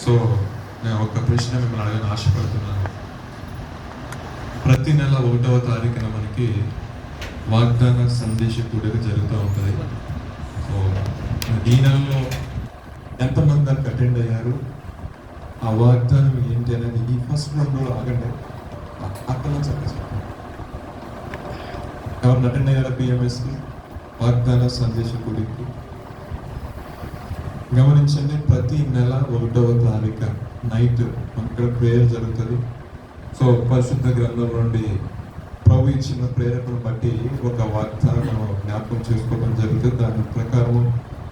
So నేను ఒక ప్రశ్న మిమ్మల్ని అడగని ఆశపడుతున్నాను. ప్రతి నెల 1వ తారీఖున మనకి వాగ్దాన సందేశ కూడిక జరుగుతూ ఉంటుంది. సో ఈ నెలలో ఎంతమంది దానికి అటెండ్ అయ్యారు, ఆ వాగ్దానం ఏంటి అనేది ఈ ఫస్ట్ నెలలో ఆగండి, అక్కడ చెప్పేసి ఎవరిని అటెండ్ అయ్యారా పిఎంఎస్కి వాగ్దాన సందేశ కూడికి? గమనించండి, ప్రతి నెల 1వ తారీఖు నైట్ ఇక్కడ ప్రేయర్ జరుగుతుంది. సో పరిశుద్ధ గ్రంథం నుండి ప్రభు ఇచ్చిన ప్రేరణను బట్టి ఒక వాగ్దానం జ్ఞాపకం చేసుకోవడం జరుగుతుంది. దాని ప్రకారం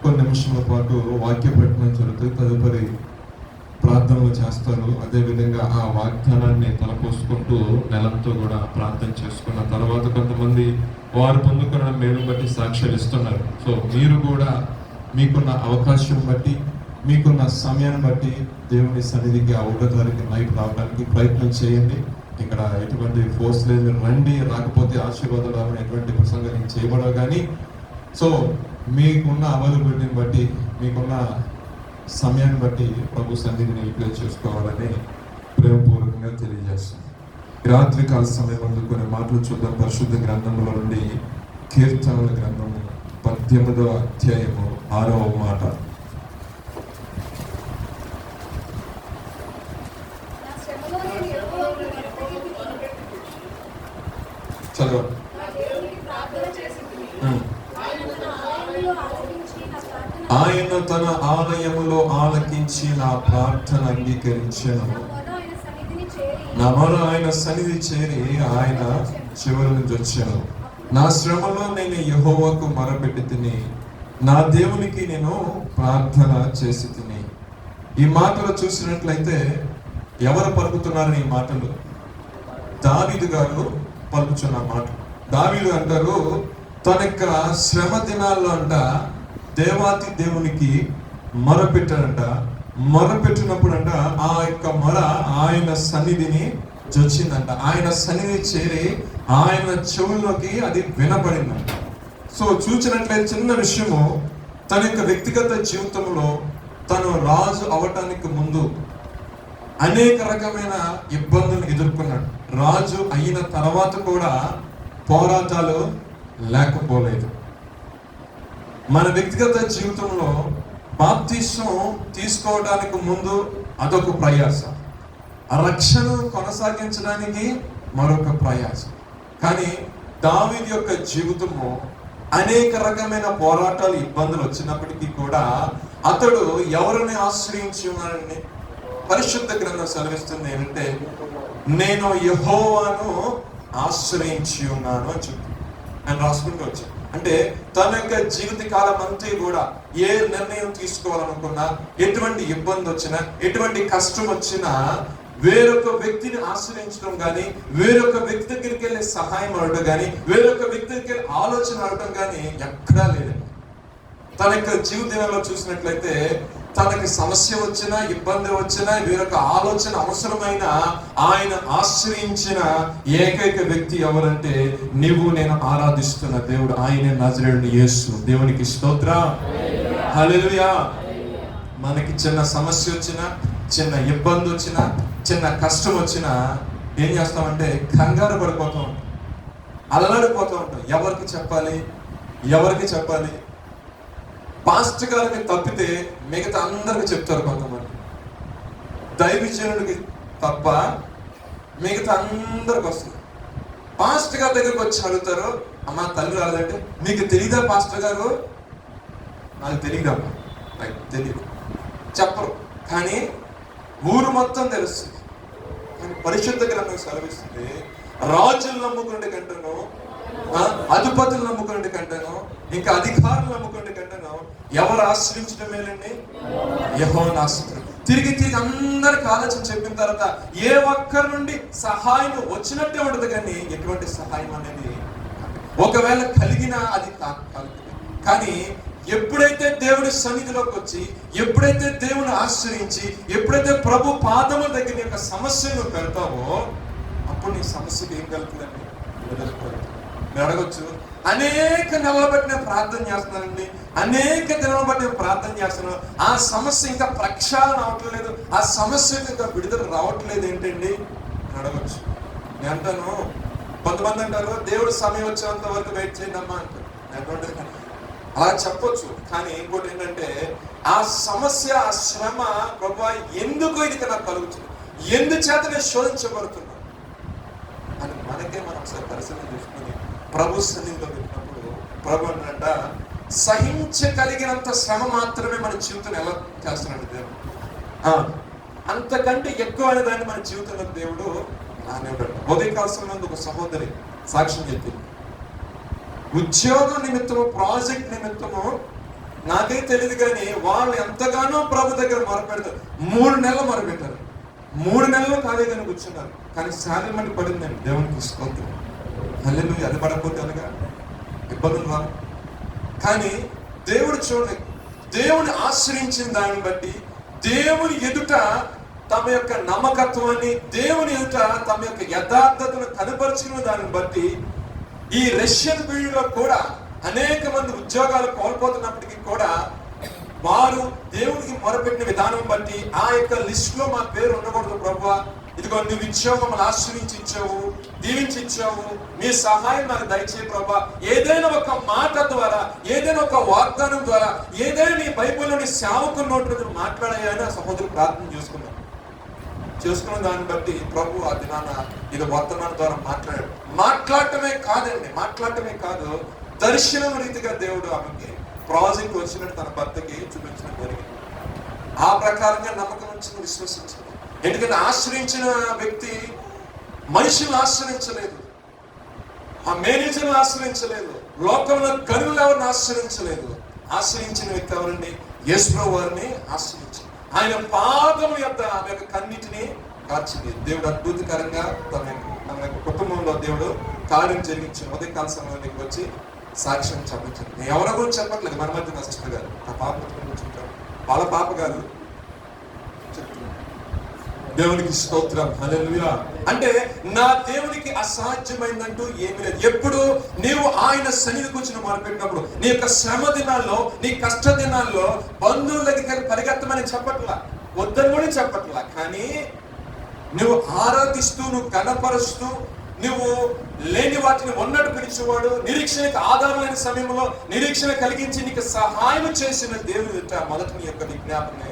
కొన్ని నిమిషాల పాటు వాక్య పెట్టడం జరుగుతుంది. తదుపరి ప్రార్థనలు చేస్తారు. అదేవిధంగా ఆ వాగ్దానాన్ని తలపోసుకుంటూ నెలంతో కూడా ప్రార్థన చేసుకున్న తర్వాత కొంతమంది వారు పొందుకున్న మేలు బట్టి సాక్ష్యాలు ఇస్తున్నారు. సో మీరు కూడా మీకున్న అవకాశం బట్టి, మీకున్న సమయాన్ని బట్టి దేవుని సన్నిధికి ఆ 1వ తారీఖు నైట్ రావడానికి ప్రయత్నం చేయండి. ఇక్కడ ఎటువంటి ఫోర్స్ లేదు, మీరు రండి, రాకపోతే ఆశీర్వాదాలు రావని ఎటువంటి ప్రసంగం చేయబడవు. కానీ సో మీకున్న అవైలబిలిటీని బట్టి, మీకున్న సమయాన్ని బట్టి ప్రభు సన్నిధిని యూటిలైజ్ చేసుకోవాలని ప్రేమపూర్వకంగా తెలియజేస్తాం. రాత్రి కాల సమయం ముందు కొన్ని మాటలు చూద్దాం. పరిశుద్ధ గ్రంథంలో నుండి కీర్తనల గ్రంథము 18వ అధ్యాయము 6వ మాట. చదవండి. ఆయన తన ఆలయములో ఆలకించి నా ప్రార్థన అంగీకరించెను. నా మొర ఆయన సన్నిధి చేరి ఆయన చివరి నుంచి వచ్చాను. నా శ్రమలో నేను యెహోవాకు మొరపెట్టి తిని, నా దేవునికి నేను ప్రార్థన చేసి తిని. ఈ మాటలు చూసినట్లయితే ఎవరు పలుకుతున్నారని ఈ మాటలు? దావీదు గారు పలుకుతున్న మాటలు. దావీదు అంటారు, తన యొక్క శ్రమ దినాల్లో అంట దేవాతి దేవునికి మొరపెట్టాడంట. మొరపెట్టినప్పుడు అంట ఆ యొక్క మొర ఆయన సన్నిధిని చొచ్చిందంట. ఆయన సన్నిధి చేరి ఆయన చెవుల్లోకి అది వినపడిందంట. సో చూసినట్లయితే చిన్న విషయము, తన యొక్క వ్యక్తిగత జీవితంలో తను రాజు అవటానికి ముందు అనేక రకమైన ఇబ్బందులు ఎదుర్కొన్నాడు. రాజు అయిన తర్వాత కూడా పోరాటాలు లేకపోలేదు. మన వ్యక్తిగత జీవితంలో బాప్తిసం తీసుకోవడానికి ముందు అదొక ప్రయాస, ఆ రక్షణ కొనసాగించడానికి మరొక ప్రయాస. కానీ దావీదు యొక్క జీవితము అనేక రకమైన పోరాటాలు, ఇబ్బందులు వచ్చినప్పటికీ కూడా అతడు ఎవరిని ఆశ్రయించి ఉన్నాడని పరిశుద్ధ గ్రంథం సెలవిస్తుంది. ఏంటంటే, నేను యెహోవాను ఆశ్రయించి ఉన్నాను అని చెప్పి ఆయన రాసుకుంటూ వచ్చాడు. అంటే తన యొక్క జీవిత కాలం అంతా కూడా ఏ నిర్ణయం తీసుకోవాలనుకున్నా, ఎటువంటి ఇబ్బంది వచ్చినా, ఎటువంటి కష్టం వచ్చినా వేరొక వ్యక్తిని ఆశ్రయించడం కానీ, వేరొక వ్యక్తి దగ్గరికి వెళ్ళి సహాయం అడగడం కానీ, వేరొక వ్యక్తి దగ్గరికి వెళ్ళి ఆలోచన అడగడం కానీ ఎక్కడా లేదండి. తన యొక్క జీవితంలో చూసినట్లయితే తనకి సమస్య వచ్చినా, ఇబ్బంది వచ్చినా, వేరొక ఆలోచన అవసరమైన ఆయన ఆశ్రయించిన ఏకైక వ్యక్తి ఎవరంటే, నీవు నేను ఆరాధిస్తున్న దేవుడు, ఆయనే నజరేయుడు యేసు. దేవునికి స్తోత్రం, హల్లెలూయా. మనకి చిన్న సమస్య వచ్చినా, చిన్న ఇబ్బంది వచ్చినా, చిన్న కష్టం వచ్చినా ఏం చేస్తామంటే కంగారు పడిపోతూ ఉంటాం, అలలాడిపోతూ ఉంటాం. ఎవరికి చెప్పాలి, ఎవరికి చెప్పాలి? పాస్టర్ గారికి తప్పితే మిగతా అందరికి చెప్తారు కొంతమంది. దైవజనుడికి తప్ప మిగతా అందరికి వస్తుంది. పాస్టర్ గారి దగ్గరికి వచ్చి అడుగుతారు, అమ్మ తల్లి రాదంటే, మీకు తెలీదా పాస్టర్ గారు? నాకు తెలియదమ్మా, నాకు తెలియదు, చెప్పరు. కానీ ఊరు మొత్తం తెలుస్తుంది. కానీ పరిశుద్ధ గ్రంథం సెలవిస్తుంది, రాజులు నమ్ముకునే కంటేనో, అధిపతులు నమ్ముకునే కంటేనో, ఇంకా అధికారులు నమ్ముకునే కంటేనో ఎవరు ఆశ్రయించడం మేలండి? యెహోవాను ఆశ్రయించడం. తిరిగి అందరికి ఆలోచన చెప్పిన తర్వాత ఏ ఒక్కరి నుండి సహాయం వచ్చినట్టే ఉండదు, కానీ ఎటువంటి సహాయం అనేది ఒకవేళ కలిగినా అది కానీ ఎప్పుడైతే దేవుడి సన్నిధిలోకి వచ్చి, ఎప్పుడైతే దేవుని ఆశ్రయించి, ఎప్పుడైతే ప్రభు పాదముల దగ్గర యొక్క సమస్యను పెడతావో, అప్పుడు నీ సమస్యకి ఏం కలుగుతుందండి? మీరు అడగొచ్చు, అనేక నెలలు బట్టి నేను ప్రార్థన చేస్తున్నానండి, అనేక దినాలు బట్టి నేను ప్రార్థన చేస్తున్నాను, ఆ సమస్య ఇంకా ప్రక్షాళన అవట్లేదు, ఆ సమస్యకు ఇంకా విడుదల రావట్లేదు ఏంటండి అని అడగొచ్చు. నేను అంటాను, కొంతమంది అంటారు దేవుడు సమయం వచ్చేంత వరకు వెయిట్ చేద్దామా అంటారు. అలా చెప్పొచ్చు. కానీ ఇంకోటి ఏంటంటే, ఆ సమస్య, ఆ శ్రమ, ప్రభువా ఎందుకు ఇది నాకు కలుగుతుంది, ఎందుచేత నేను శోధించబడుతున్నా అని మనకే మనం ఒకసారి పరిశీలన చేసుకుని ప్రభు సన్నిధిలో పెట్టినప్పుడు ప్రభు అన్నట సహించగలిగినంత శ్రమ మాత్రమే మన జీవితం ఎలా చేస్తున్నాడు దేవుడు. అంతకంటే ఎక్కువైన దాన్ని మన జీవితంలో దేవుడు ఉదయకాల సమయంలో ఒక సహోదరి సాక్ష్యం చెప్పింది. ఉద్యోగం నిమిత్తము, ప్రాజెక్ట్ నిమిత్తము నాకే తెలియదు కానీ వాళ్ళు ఎంతగానో ప్రభు దగ్గర మొరపెడతారు. 3 నెలలు మొరపెట్టారు, 3 నెలలు కాలేదని కూర్చున్నారు. కానీ శాలరీ పడిందండి. దేవునికి స్తోత్రం, హల్లెలూయా. అది పడకపోతే అనగా ఇబ్బందులు రావు. కానీ దేవుడు చూడండి, దేవుని ఆశ్రయించిన దాన్ని బట్టి, దేవుని ఎదుట తమ యొక్క నమ్మకత్వాన్ని, దేవుని ఎదుట తమ యొక్క యథార్థతను కనపరుచుకున్న దాన్ని బట్టి ఈ రష్యన్ పీరియడ్లో కూడా అనేక మంది ఉద్యోగాలు కోల్పోతున్నప్పటికీ కూడా వారు దేవునికి మొరపెట్టిన విధానం బట్టి ఆ యొక్క లిస్ట్ లో మా పేరు ఉండకూడదు ప్రభువా, ఇదిగో నువ్వు ఇచ్చావు, మమ్మల్ని ఆశ్రయించి ఇచ్చావు, దీవించి ఇచ్చావు, మీ సహాయం నాకు దయచేయి ప్రభువా. ఏదైనా ఒక మాట ద్వారా, ఏదైనా ఒక వాగ్దానం ద్వారా, ఏదైనా నీ బైబిల్లోని సేవకుల నోటి మాట్లాడాయని ఆ సహోదరు ప్రార్థన చేసుకున్న దాన్ని బట్టి ప్రభు ఆ దినాన ఇది వర్తమానం ద్వారా మాట్లాడటమే కాదు, దర్శనం రీతిగా దేవుడు ఆమెకి ప్రాజెక్ట్ వచ్చినట్టు తన భర్తకి చూపించడం జరిగింది. ఆ ప్రకారంగా నమ్మకం ఉంచిన, విశ్వసించింది. ఎందుకంటే ఆశ్రయించిన వ్యక్తి మనుషులను ఆశ్రయించలేదు, ఆ మేనేజర్ను ఆశ్రయించలేదు, లోకంలో గనులు ఎవరిని ఆశ్రయించలేదు. ఆశ్రయించిన వ్యక్తి ఎవరండి? యేసు వారిని ఆశ్రయించారు. ఆయన పాదము యొక్క ఆమె యొక్క కన్నిటిని కార్చింది. దేవుడు అద్భుతకరంగా తన యొక్క కుటుంబంలో దేవుడు కార్యం జరిగించిన ఉదయకాల సమయంలోకి వచ్చి సాక్ష్యం చెప్పించారు. నేను ఎవరి గురించి చెప్పట్లేదు, మన మధ్య నా సిస్టర్ గారు, నా పాప చెప్తాను, వాళ్ళ పాప గారు చెప్తున్నారు. దేవునికి స్తోత్రం, హల్లెలూయా. అంటే నా దేవునికి అసాధ్యమైందంటూ ఏమీ లేదు. ఎప్పుడు నీవు ఆయన సన్నిధికి వచ్చిన మొదలుపెట్టినప్పుడు, నీ యొక్క శ్రమ దినాల్లో, నీ కష్ట దినాల్లో బంధువుల దగ్గరికి పరిగెత్తమని చెప్పట్లా, వద్దని కూడా చెప్పట్లా. కానీ నువ్వు ఆరాధిస్తూ, నువ్వు కనపరుస్తూ, నువ్వు లేని వాటిని ఉన్నట్టు పిలిచేవాడు, నిరీక్షణకు ఆధారం లేని సమయంలో నిరీక్షణ కలిగించి నీకు సహాయం చేసిన దేవుని మొదట నీ యొక్క విజ్ఞాపన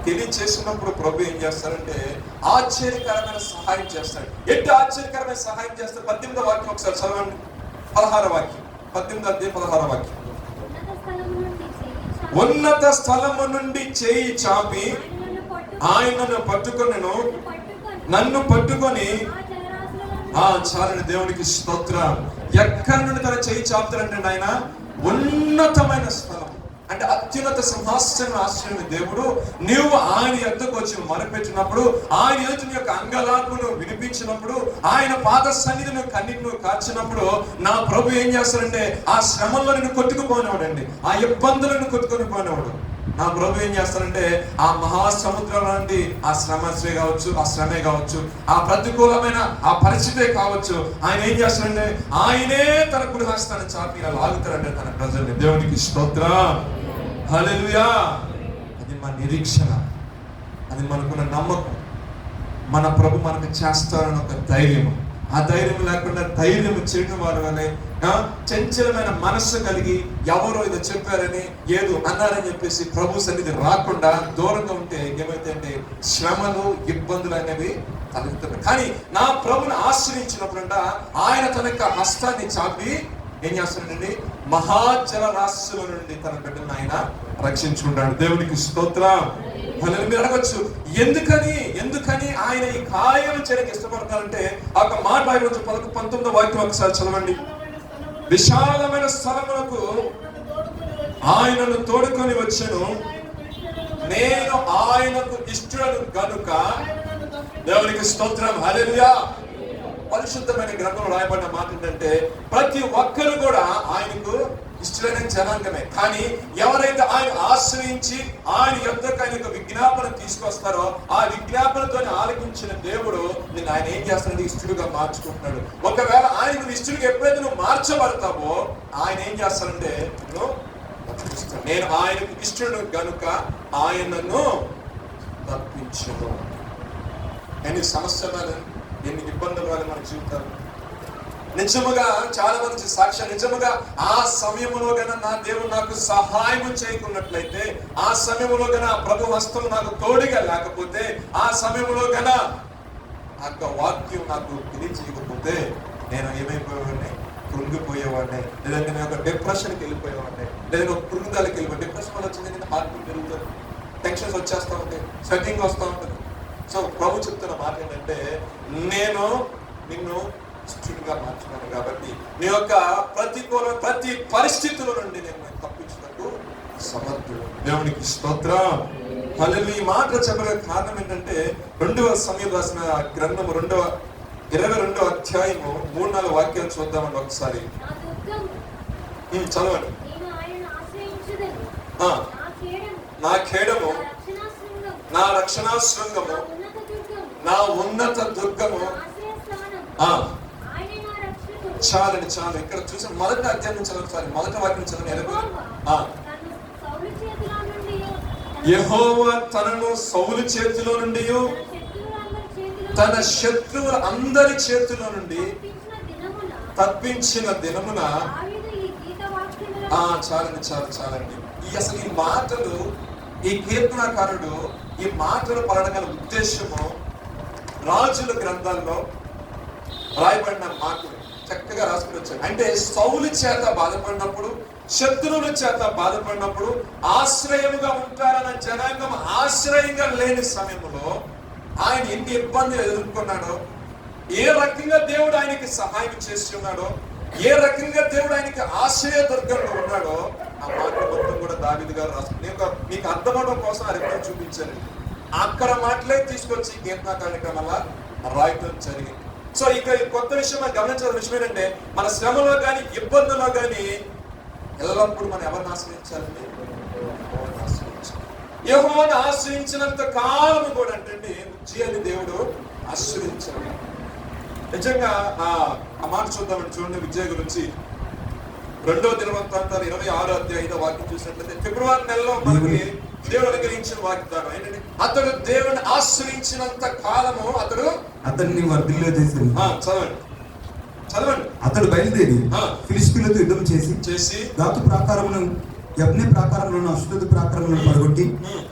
తెలియచేసినప్పుడు ప్రభు ఏం చేస్తారంటే ఆశ్చర్యకరమైన సహాయం చేస్తాడు. ఎట్టు ఆశ్చర్యకరమైన సహాయం చేస్తాడు? 18వ వాక్యం ఒకసారి చదవండి. 16వ వాక్యం, 18వ వాక్యం. ఉన్నత స్థలము నుండి చేయి చాపి ఆయనను పట్టుకొనెను, నన్ను పట్టుకొని చాలని. దేవునికి స్తోత్రం. ఎక్కడి నుండి తన చేయి చాపుతారంటే ఆయన ఉన్నతమైన స్థలం, అంటే అత్యున్నత సింహాసనం ఆశ్రయించిన దేవుడు. నీవు ఆయన ఎద్దకు వచ్చి మొరపెట్టినప్పుడు, ఆయన ఎదుటి యొక్క అంగలార్పును వినిపించినప్పుడు, ఆయన పాద సన్నిధిని కన్నీటిని కార్చినప్పుడు నా ప్రభు ఏం చేస్తాడంటే ఆ శ్రమల్లో నిన్ను కొట్టుకుపోయినవాడండి, ఆ ఇబ్బందులను కొట్టుకొని పోయినవాడు. నా ప్రభు ఏం చేస్తారంటే ఆ మహాసముద్రం లాంటి ఆ శ్రమే కావచ్చు, ఆ ప్రతికూలమైన ఆ పరిస్థితే కావచ్చు, ఆయన ఏం చేస్తారంటే ఆయనే తన కుడి హస్తాన్ని చాపి ఇలా లాగుతారంటే తన ప్రజల్ని. దేవునికి స్తోత్రం, హల్లెలూయా. అది మన నిరీక్షణ, అది మనకున్న నమ్మకం. మన ప్రభు మనకు చేస్తారని ఒక ధైర్యం. ఆ ధైర్యం లేకుండా ధైర్యం చేయడం వల్లనే చంచలమైన మనస్సు కలిగి ఎవరో ఏదో చెప్పారని, ఏదో అన్నారని చెప్పేసి ప్రభు సన్నిధి రాకుండా దూరంగా ఉంటే ఏమైతే శ్రమలు, ఇబ్బందులు అనేవి తలెత్తుతాయి. కానీ నా ప్రభుని ఆశ్రయించినప్పుడంట ఆయన తన యొక్క హస్తాన్ని చాపి ఏం చేస్తున్నాడండి? మహాజల రాశుల నుండి తన బిడ్డను ఆయన రక్షించుకుంటాడు. దేవునికి స్తోత్రం. మీరు అడగచ్చు, ఎందుకని ఆయన ఈ కార్యం చేయడానికి ఇష్టపడతారంటే ఒక మాట 19వ వాక్యం ఒకసారి చదవండి. విశాలమైన స్థలములకు ఆయనను తోడుకొని వచ్చెను, నేను ఆయనకు ఇష్టలను గనుక. దేవునికి స్తోత్రం, హల్లెలూయా. పరిశుద్ధమైన గ్రంథంలో రాయబడిన మాట ఏంటంటే ప్రతి ఒక్కరు కూడా ఆయనకు ఇష్టమైన జనాంగమే. కానీ ఎవరైతే ఆయన ఆశ్రయించి ఆయన యొద్దకు ఆయన విజ్ఞాపన తీసుకొస్తారో ఆ విజ్ఞాపనతో ఆలకించిన దేవుడు నిన్ను ఆయన ఏం చేస్తాడంటే ఇష్టడుగా మార్చుకుంటున్నాడు. ఒకవేళ ఆయన నువ్వు ఇష్టడుగా ఎప్పుడైతే నువ్వు మార్చబడతావో ఆయన ఏం చేస్తాడంటే నువ్వు తప్పిస్తాడు. నేను ఆయనకు ఇష్టడు గనుక ఆయనను తప్పించను. ఎన్ని సమస్యలు, ఎన్ని ఇబ్బందులు వాళ్ళు మన జీవితాలు. నిజముగా చాలా మంది సాక్ష్యం, నిజముగా ఆ సమయంలో గన నా దేవుడు నాకు సహాయం చేయకున్నట్లయితే, ఆ సమయంలో గన ప్రభు హస్తం నాకు తోడుగా లేకపోతే, ఆ సమయంలో గన ఆ వాక్యం నాకు తెలియజేయకపోతే నేను ఏమైపోయేవాడిని, కృంగిపోయేవాడిని, లేదంటే నేను ఒక డిప్రెషన్కి వెళ్ళిపోయేవాడిని, లేదా ఒక కృంగాలకి వెళ్ళిపోయి డిప్రెషన్ వల్ల వచ్చింది హార్ట్ పెరుగుతుంది, టెన్షన్స్ వచ్చేస్తూ ఉంటాయి, స్వెట్టింగ్ వస్తూ ఉంటుంది. సో ప్రభు చెప్తున్న మాట ఏంటంటే నేను నిన్ను ఇష్టంగా మార్చుకున్నాను కాబట్టి నీ యొక్క ప్రతి పరిస్థితుల నుండి నేను తప్పించినట్టు సమర్థుడు. దేవునికి స్తోత్రం. హల్లెలూయా. ఈ మాట చెప్పగల కారణం ఏంటంటే 2వ సమూయేలు రాసిన గ్రంథము 22వ అధ్యాయము 3-4 వాక్యాలు చూద్దామండి ఒకసారి. చదవండి. నా కేడము, నా రక్షణా శృంగము, నా ఉన్నత దుర్గము. చాలండి, చాలు. ఇక్కడ చూసి మొదటి అధ్యాయం నుంచి ఒకసారి మొదటి వాక్యం చదవండి. యెహోవా తనను సౌలు చేతిలో నుండి, తన శత్రువుల అందరి చేతిలో నుండి తప్పించిన దినమున. చాలండి, చాలండి. అసలు ఈ మాటలు, ఈ కీర్తనాకారుడు ఈ మాటలు పలకగల ఉద్దేశము రాజుల గ్రంథాల్లో రాయబడిన మాటలు చక్కగా రాసుకుని వచ్చారు. అంటే సౌలు చేత బాధపడినప్పుడు, శత్రువుల చేత బాధపడినప్పుడు ఆశ్రయముగా ఉంటారన్న జనాంగం ఆశ్రయంగా లేని సమయంలో ఆయన ఎన్ని ఇబ్బందులు ఎదుర్కొన్నాడో, ఏ రకంగా దేవుడు ఆయనకి సహాయం చేసి ఉన్నాడో, ఏ రకంగా దేవుడు ఆయనకి ఆశ్రయ దుర్గంలో ఉన్నాడో ఆ మాట మొత్తం కూడా దావీదు గారు రాసుకుని మీకు అర్థమవడం కోసం ఆ రిపోర్ట్ చూపించాను. అక్కడ మాటలే తీసుకొచ్చి కీర్తనాకారుడికి అలా రాయటం జరిగింది. సో ఇక కొత్త విషయం మనం గమనించాల్సిన విషయం ఏంటంటే మన శ్రమలో కానీ ఇబ్బందుల్లో కానీ ఎల్లప్పుడూ మనం ఎవరిని ఆశ్రయించాలండి? యెహోవాను ఆశ్రయించినంత కాలము కూడా అంటే ఉజ్జియాని దేవుడు ఆశ్రయించాడు. నిజంగా ఆ మాట చూద్దామని చూడండి. విజయ గురించి 2వ దినవృత్తాంతాలు 26వ అధ్యాయం 5వ వాక్యం చూసినట్లయితే ఫిబ్రవరి నెలలో మనకి దేవుడు అనుగ్రహించిన వాగ్దానం ఏంటంటే అతడు దేవుని ఆశ్రయించినంత కాలము అతడిని వర్ధిల్ల చేసి. చదవండి. అతడు బయలుదేరి ఫిలిష్తీయులతో యుద్ధం చేసి గాతు ప్రాకారమును, యబ్నే ప్రాకారంలోను, అష్డోదు ప్రాకారంలోను పడగొట్టి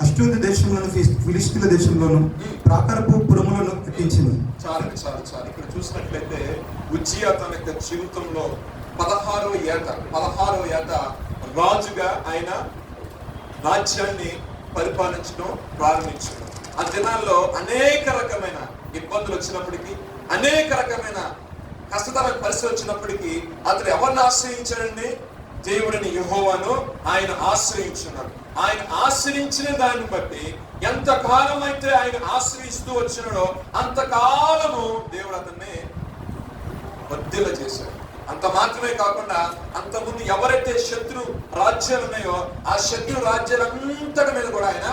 అష్డోదు దేశంలోను ఫిలిష్తీయుల దేశంలోను ప్రాకారపు పురములను కట్టించింది. చాలు. ఇక్కడ చూసినట్లయితే ఉజ్జియా తన యొక్క జీవితంలో 16వ ఏట రాజుగా ఆయన రాజ్యాన్ని పరిపాలించడం ప్రారంభించడం. ఆ దినాల్లో అనేక రకమైన ఇబ్బందులు వచ్చినప్పటికీ, అనేక రకమైన కష్టతరమైన పరిస్థితులు వచ్చినప్పటికీ అతడు ఎవరిని ఆశ్రయించాడండి? దేవుడిని యెహోవాను ఆయన ఆశ్రయించున్నాడు. ఆయన ఆశ్రయించిన దాన్ని బట్టి ఎంతకాలం అయితే ఆయన ఆశ్రయిస్తూ వచ్చినాడో అంతకాలము దేవుడు అతన్ని వర్ధిల్ల చేశాడు. అంత మాత్రమే కాకుండా అంతకుముందు ఎవరైతే శత్రు రాజ్యాలు ఉన్నాయో ఆ శత్రు రాజ్యాలంతటి మీద కూడా ఆయన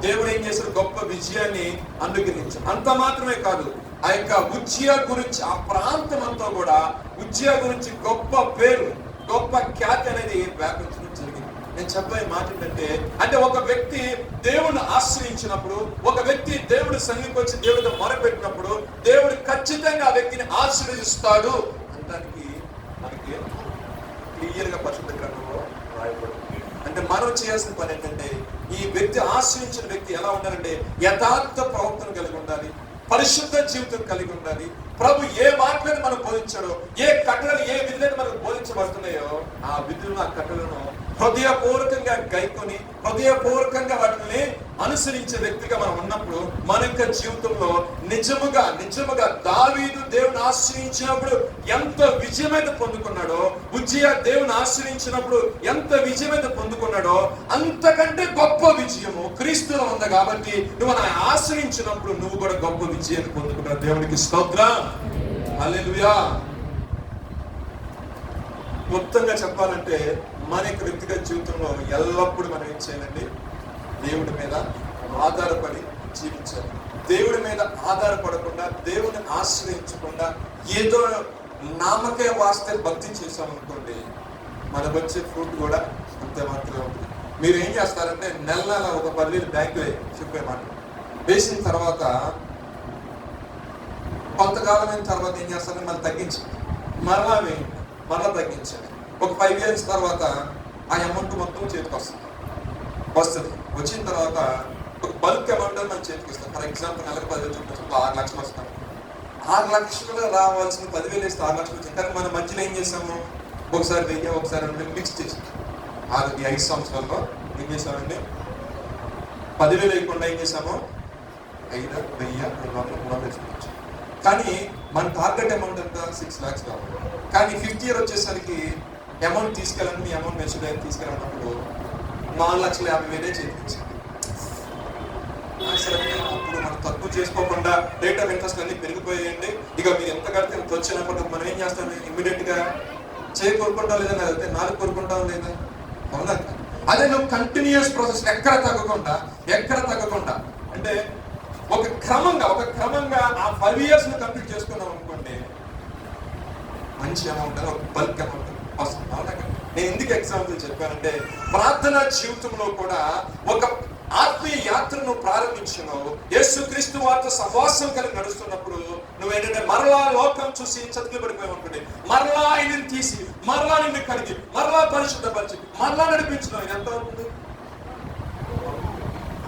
దేవుడు ఏం చేశాడు? గొప్ప విజయాన్ని అనుగ్రహించాడు. అంత మాత్రమే కాదు, ఆ యొక్క ఉజ్జియా గురించి ఆ ప్రాంతం అంతా కూడా ఉజ్జియా గురించి గొప్ప పేరు, గొప్ప ఖ్యాతి అనేది వ్యాపించడం జరిగింది. నేను చెప్పే మాట ఏంటంటే, అంటే ఒక వ్యక్తి దేవుడిని ఆశ్రయించినప్పుడు, ఒక వ్యక్తి దేవుడి సన్నిధికి వచ్చి దేవుడితో మొరపెట్టినప్పుడు దేవుడు ఖచ్చితంగా ఆ వ్యక్తిని ఆశీర్వదిస్తాడు అనడానికి మనకి క్లియర్ గా పరిశుద్ధ గ్రంథంలో రాయబడింది. అంటే మనం చేయాల్సిన పని ఏంటంటే, ఈ వ్యక్తి ఆశ్రయించిన వ్యక్తి ఎలా ఉండాలంటే యథార్థ ప్రవర్తన కలిగి ఉండాలి, పరిశుద్ధ జీవితం కలిగి ఉండాలి. ప్రభు ఏ మాటలను మనం బోధించాడో, ఏ కట్టడలు, ఏ విధులను మనకు బోధించబడుతున్నాయో ఆ విధులను, ఆ కట్టడలను హృదయపూర్వకంగా గైకొని హృదయపూర్వకంగా వాటిని అనుసరించే వ్యక్తిగా మనం ఉన్నప్పుడు మన యొక్క జీవితంలో నిజముగా దావీదు దేవుని ఆశ్రయించినప్పుడు ఎంత విజయమైతే పొందుకున్నాడో, ఉజ్జియా దేవుని ఆశ్రయించినప్పుడు ఎంత విజయమైతే పొందుకున్నాడో అంతకంటే గొప్ప విజయము క్రీస్తులో ఉంది. కాబట్టి నువ్వు నా ఆశ్రయించినప్పుడు నువ్వు కూడా గొప్ప విజయాన్ని పొందుకున్నావు. దేవునికి స్తోత్రం. హల్లెలూయా. క్లుప్తంగా చెప్పాలంటే మన యొక్క వ్యక్తిగత జీవితంలో ఎల్లప్పుడూ మనం ఏం చేయాలండి? దేవుడి మీద ఆధారపడి జీవించాలి. దేవుడి మీద ఆధారపడకుండా, దేవుని ఆశ్రయించకుండా ఏదో నామకే వాస్తే భక్తి చేసామనుకోండి, మనకు వచ్చే ఫ్రూట్ కూడా అంతే మాత్రమే ఉంటుంది. మీరు ఏం చేస్తారంటే నెల ఒక 10,000 బ్యాంకు చెప్పే మాట వేసిన తర్వాత కొంతకాలం అయిన తర్వాత ఏం చేస్తారంటే మళ్ళీ తగ్గించండి, మరలా వేయండి, మరలా తగ్గించండి. ఒక 5 years తర్వాత ఆ అమౌంట్ మొత్తం చేతికి వస్తుంది. వచ్చిన తర్వాత ఒక బల్క్ అమౌంట్ మనం చేతికి ఇస్తాం. ఫర్ ఎగ్జాంపుల్ నెలకు 10,000 చూపించడం 6 లక్షలు వస్తాం. 6 లక్షలు రావాల్సిన 10,000 వేస్తే 6 లక్షలు వచ్చింది. కానీ మన మధ్యలో ఏం చేసాము? ఒకసారి 1000, ఒకసారి 2,000 మిక్స్ చేసాం. 5 సంవత్సరాల్లో ఏం చేసామండి? 10,000 వేయకుండా ఏం చేసాము? 5, 1000, 200, 300 వేసుకోవచ్చు. కానీ మన టార్గెట్ అమౌంట్ ఎంత? 6 lakhs కావాలి. కానీ 5th year వచ్చేసరికి అమౌంట్ తీసుకెళ్ళండి, మీ అమౌంట్ మెచ్యూర్ తీసుకెళ్ళినప్పుడు 4,50,000 చేతికించింది. అసలు అప్పుడు మనం తక్కువ చేసుకోకుండా రేట్ ఆఫ్ ఇంట్రెస్ట్ అన్ని పెరిగిపోయాయండి. ఇక మీరు ఎంత కడితే ఎంత వచ్చినప్పుడు మనం ఏం చేస్తాం? ఇమ్మీడియట్ గా కోరుకుంటాం లేదా, లేకపోతే 4 కోరుకుంటాం లేదా? అవునా? అదే నువ్వు కంటిన్యూస్ ప్రాసెస్ ఎక్కడ తగ్గకుండా అంటే ఒక క్రమంగా ఆ 5 years కంప్లీట్ చేసుకున్నాం అనుకోండి, మంచి అమౌంట్, ఒక బల్క్ అమౌంట్ వస్తుంది. అవునా? నేను ఎందుకు ఎగ్జాంపుల్ చెప్పానంటే, ప్రార్థనా జీవితంలో కూడా ఒక ఆత్మీయ యాత్రను ప్రారంభించినావు. యేసుక్రీస్తు వారితో సహవాసం కలిగి నడుస్తున్నప్పుడు నువ్వేంటంటే మరలా లోకం చూసి చతుకులు పడిపోయి ఉంటుంది. మరలా ఆయనని తీసి, మరలా నిన్ను కడిగి, మరలా పరిశుద్ధపరిచి, మరలా నడిపించడం ఇది ఎంత అవుతుంది?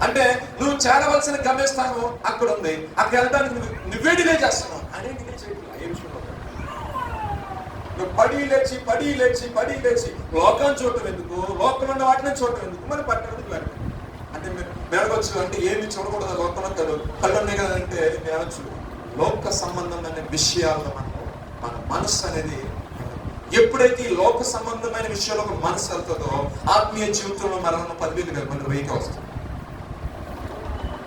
అంటే నువ్వు చేరవలసిన గమ్యస్థానం అక్కడ ఉంది. అక్కడ వెళ్ళడానికి నువ్వే డిలే చేస్తున్నావు. అదే డిలే చేయట్లేదు. ఏ విషయంలో నువ్వు పడి లేచి లోకాన్ని చూడటం ఎందుకు? లోకం ఉన్న వాటిని చూడటం ఎందుకు? మరి పట్టణానికి వెళ్ళి అంటే మెడవచ్చు అంటే ఏమి చూడకూడదు, లోకంలో కళ్ళు ఉన్నాయి కదా అంటే మేడచ్చు. లోక సంబంధమైన విషయాల్లో మన మనస్సు అనేది ఎప్పుడైతే ఈ లోక సంబంధమైన విషయాల్లో ఒక మనసు వెళ్తుందో, ఆత్మీయ జీవితంలో మరణ 10,000 మన 1000 వస్తుంది.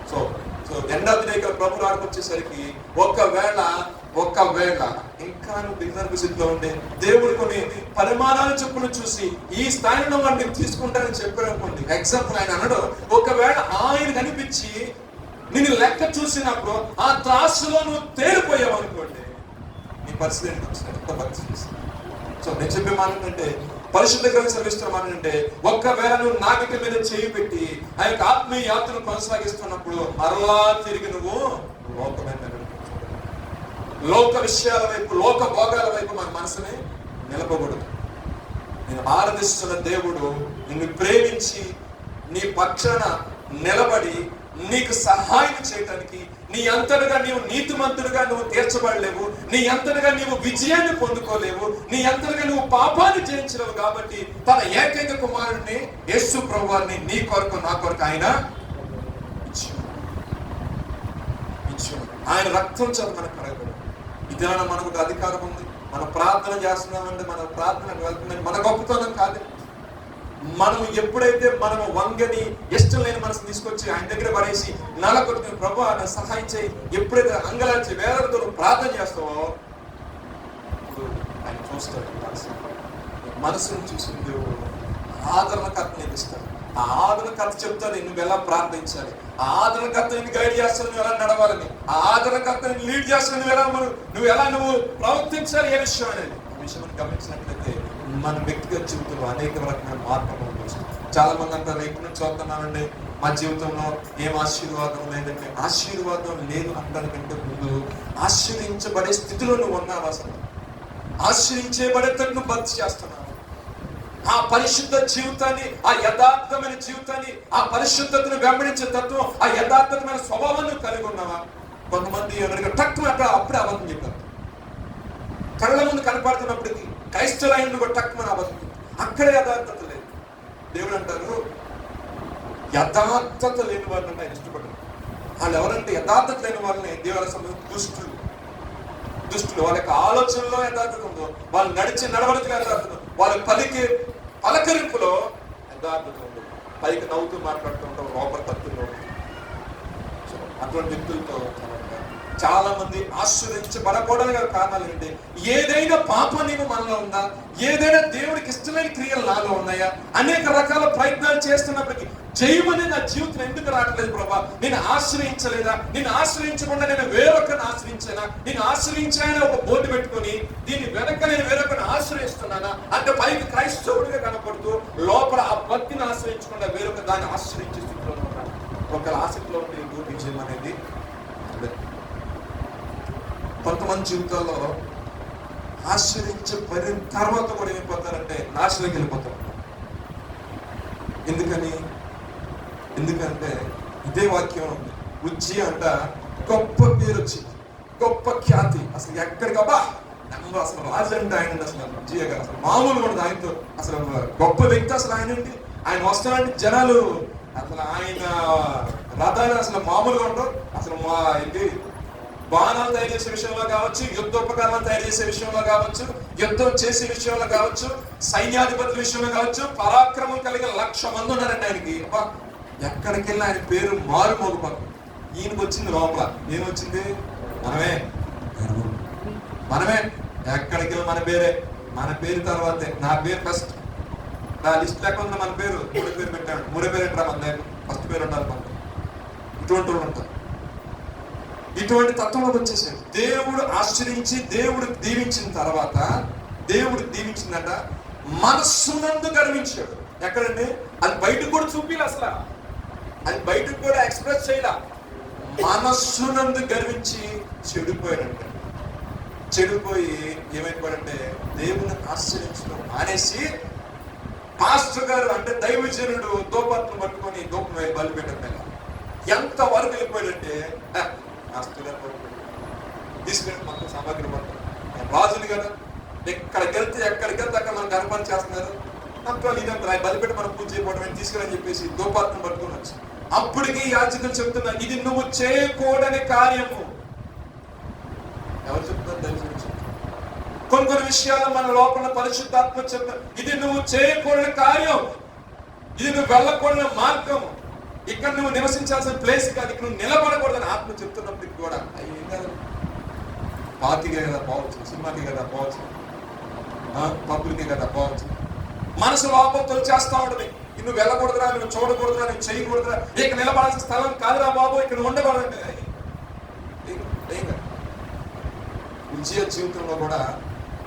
So end of the day Prabhu రాకకు వచ్చేసరికి ఒకవేళ ఇంకా నువ్వు బిగినర్ స్థితిలో ఉండే దేవుడు కొన్ని పరిమాణాల చొప్పున చూసి ఈ స్థాయిలో వాడిని తీసుకుంటానని చెప్పాడు అనుకోండి. ఎగ్జాంపుల్ ఆయన అన్నాడు, ఒకవేళ ఆయన కనిపించి నిన్ను లెక్క చూసినప్పుడు ఆ త్రాసులో నువ్వు తేలిపోయావు అనుకోండి, నీ పరిస్థితి ఏంటి? సో నేను చెప్పే మాట ఏంటంటే, పరిశుద్ధ గ్రంథం సెలవిస్తున్న మాట ఏంటంటే, ఒక్కవేళ నువ్వు నాగిక మీద చేయి పెట్టి ఆ యొక్క ఆత్మీయ యాత్రను కొనసాగిస్తున్నప్పుడు మరలా తిరిగి నువ్వు లోక విషయాల వైపు, లోక భోగాల వైపు మన మనసుని నిలపకూడదు. నేను ఆరాధిస్తున్న దేవుడు నిన్ను ప్రేమించి నీ పక్షాన నిలబడి నీకు సహాయం చేయడానికి, నీ అంతటిగా నీవు నీతిమంతుడిగా నువ్వు తీర్చబడలేవు, నీ అంతటిగా నీవు విజయాన్ని పొందుకోలేవు, నీ అంతటిగా నువ్వు పాపాన్ని జయించలేవు. కాబట్టి తన ఏకైక కుమారుడిని యేసు ప్రభువారిని నీ కొరకు నా కొరకు ఆయన ఇచ్చాడు. ఆయన రక్తం చేత మనకు కడగబడి ఇదే మనకు అధికారం ఉంది. మనం ప్రార్థన చేస్తున్నామంటే మన ప్రార్థనకు వెళ్తుందంటే మన గొప్పతనం కాదు. మనం ఎప్పుడైతే మనము వంగని ఇష్టం లేని మనసు తీసుకొచ్చి ఆయన దగ్గర పడేసి నలకొట్టుకుని ప్రభు ఆయన సహాయం చేయి, ఎప్పుడైతే అంగలాంచి వేలతో ప్రార్థన చేస్తావో ఇప్పుడు ఆయన చూస్తాడు. మనసును చూసిన దేవుడు ఆదరణకర్త నీకు ఇస్తాడు. ఆ ఆదరణకర్త చెప్తాడు నువ్వు ఎలా ప్రార్థించాలి, ఆ ఆదరణకర్త నిన్ను గైడ్ చేస్తాను నువ్వు ఎలా నడవాలని, ఆ ఆదరణకర్త నిన్ను లీడ్ చేస్తాను నువ్వు ఎలా ప్రవర్తించాలి ఏ విషయం అనేది. ఆ విషయం గమనించినట్లయితే మన వ్యక్తిగత జీవితంలో అనేక రకమైన మార్పులు వస్తాయి. చాలా మంది అంటారు, ఎక్కడి నుంచి చూస్తున్నానండి మా జీవితంలో ఏం ఆశీర్వాదం లేదంటే, ఆశీర్వాదం లేదు అనడానికంటే ముందు ఆశ్రయించబడే స్థితిలో నువ్వు ఉన్నావు. అసలు ఆశ్రయించబడేటట్టు నువ్వు భక్తి చేస్తున్నావు. ఆ పరిశుద్ధ జీవితాన్ని, ఆ యథార్థమైన జీవితాన్ని, ఆ పరిశుద్ధతను వెంబడించే తత్వం, ఆ యథార్థమైన స్వభావాన్ని కలిగి ఉన్నావా? కొంతమంది టక్కున అప్పుడే అబద్ధం చెప్పారు. కళ్ళ ముందు కనపడుతున్నప్పటికీ క్రైస్తవులైన కూడా టక్కున అబద్ధం, అక్కడే యథార్థత లేదు. దేవుడు అంటారు యథార్థత లేని వారిని ఆయన ఇష్టపడరు. వాళ్ళు ఎవరంటే యథార్థత లేని వాళ్ళని దేవుల సమయం దుష్టులు. వాళ్ళ యొక్క ఆలోచనలో యథార్థత ఉందో, వాళ్ళు నడిచే నడవడికలో యథార్థత, వాళ్ళ పలకరింపులో యథార్థత ఉంది. పైకి నవ్వుతూ మాట్లాడుతూ ఉంటాం, లోపల తప్పులో. సో అటువంటి వ్యక్తులతో చాలా మంది ఆశ్రయించబడకూడని కారణాలు ఏంటి? ఏదైనా పాపం నీకు మనలో ఉందా? ఏదైనా దేవుడికి ఇష్టమైన క్రియలు నాలో ఉన్నాయా? అనేక రకాల ప్రయత్నాలు చేస్తున్నప్పటికీ జయమని నా జీవితం ఎందుకు రావట్లేదు ప్రభా? నేను ఆశ్రయించలేదా? నేను ఆశ్రయించకుండా నేను వేరొకరిని ఆశ్రయించానా? నేను ఆశ్రయించానని ఒక బోర్డు పెట్టుకొని దీని వెనక నేను వేరొకరిని ఆశ్రయిస్తున్నానా అంటే పైకి క్రైస్తవుడిగా కనపడుతూ లోపల ఆ భక్తిని ఆశ్రయించకుండా వేరొక దాన్ని ఆశ్రయించే స్థితిలో ఉన్నాను. ఒకళ్ళ ఆసక్తిలో ఉంటే విజయం అనేది కొంతమంది జీవితాల్లో ఆశ్రయించబడిన తర్వాత కూడా ఏమైపోతారంటే నాశనంకి వెళ్ళిపోతారు. ఎందుకంటే ఇదే వాక్యం ఉంది. ఉజ్జి అంట గొప్ప పేరు వచ్చింది, గొప్ప ఖ్యాతి. అసలు ఎక్కడికబ్బా అసలు రాజు అంటే ఆయన అసలు ఉజ్జియ గారు అసలు మామూలు కూడా ఆయనతో అసలు గొప్ప వ్యక్తి. అసలు ఆయన వస్తానంటే జనాలు అసలు ఆయన రథాలు అసలు మామూలుగా ఉండవు. అసలు ఏంటి బాణాలు తయారు చేసే విషయంలో కావచ్చు, యుద్ధోపకరణాలు తయారు చేసే విషయంలో కావచ్చు, యుద్ధం చేసే విషయంలో కావచ్చు, సైన్యాధిపతుల విషయంలో కావచ్చు, పరాక్రమం కలిగిన 1,00,000 మంది ఉన్నారండి ఆయనకి. ఎక్కడికి వెళ్ళినా ఆయన పేరు మారు మోగిపోతుంది. ఈయనకు వచ్చింది లోపల ఏమొచ్చింది? మనమే ఎక్కడికి వెళ్ళి మన పేరు తర్వాతే. నా పేరు ఫస్ట్. నా లిస్ట్ లేకుండా మన పేరు పేరు పెట్టాడు. మూడో పేరు పెట్టరా మన దగ్గర ఫస్ట్ పేరు ఉండాలి మనకు. ఇటువంటి వాళ్ళు ఉంటారు. ఇటువంటి తత్వంలోకి వచ్చేసాడు. దేవుడు ఆశ్రయించి దేవుడు దీవించిన తర్వాత దేవుడు దీవించిందట మనస్సునందు గర్వించాడు. ఎక్కడండి? అది బయటకు కూడా చూపిలే, అసలు అది బయటకు కూడా ఎక్స్ప్రెస్ చేయలే. మనస్సునందు గర్వించి చెడిపోయాడంటే. చెడిపోయి ఏమైపోయాడంటే దేవుని ఆశ్రయించడం మానేసి పాస్టర్ గారు అంటే దైవజనుడు దోపత్ను పట్టుకొని దూపం బలి పెట్టడం ఎంత వరకు వెళ్ళిపోయాడంటే తీసుకెళ్ళి మొత్తం సామాగ్రి మొత్తం రాజుని కదా, ఎక్కడికి వెళ్తే అక్కడ మనం గర్భాన్ని చేస్తున్నారు. అంతా ఇదంతా బలిపెట్టి మనం పూజ చేయకపోవడం తీసుకెళ్ళని చెప్పేసి దోపాత్రం పట్టుకొని వచ్చి అప్పటికి యాజకులు చెప్తున్నారు, ఇది నువ్వు చేయకూడని కార్యము. ఎవరు చెప్తున్నారు? దైవజనుడు చెప్తున్నారు. కొన్ని విషయాలు మన లోపల పరిశుద్ధాత్మ చెప్తారు, ఇది నువ్వు చేయకూడని కార్యం, ఇది నువ్వు వెళ్ళకూడని మార్గం, ఇక్కడ నువ్వు నివసించాల్సిన ప్లేస్ కాదు, ఇక్కడ నువ్వు నిలబడకూడదని ఆత్మ చెప్తున్నప్పటికి కూడా అయ్యి కాదు. పార్టీకే కదా పోవచ్చు, సినిమాకి కదా పోవచ్చు, పబ్బులకి కదా పోవచ్చు. మనసు లోపల చేస్తా ఉంటుంది, నువ్వు వెళ్ళకూడదురా, నువ్వు చూడకూడదురా, నువ్వు చేయకూడదురా, ఇక్కడ నిలబడాల్సిన స్థలం కాదురా బాబు, ఇక్కడ ఉండకూడదంటే విజయ జీవితంలో కూడా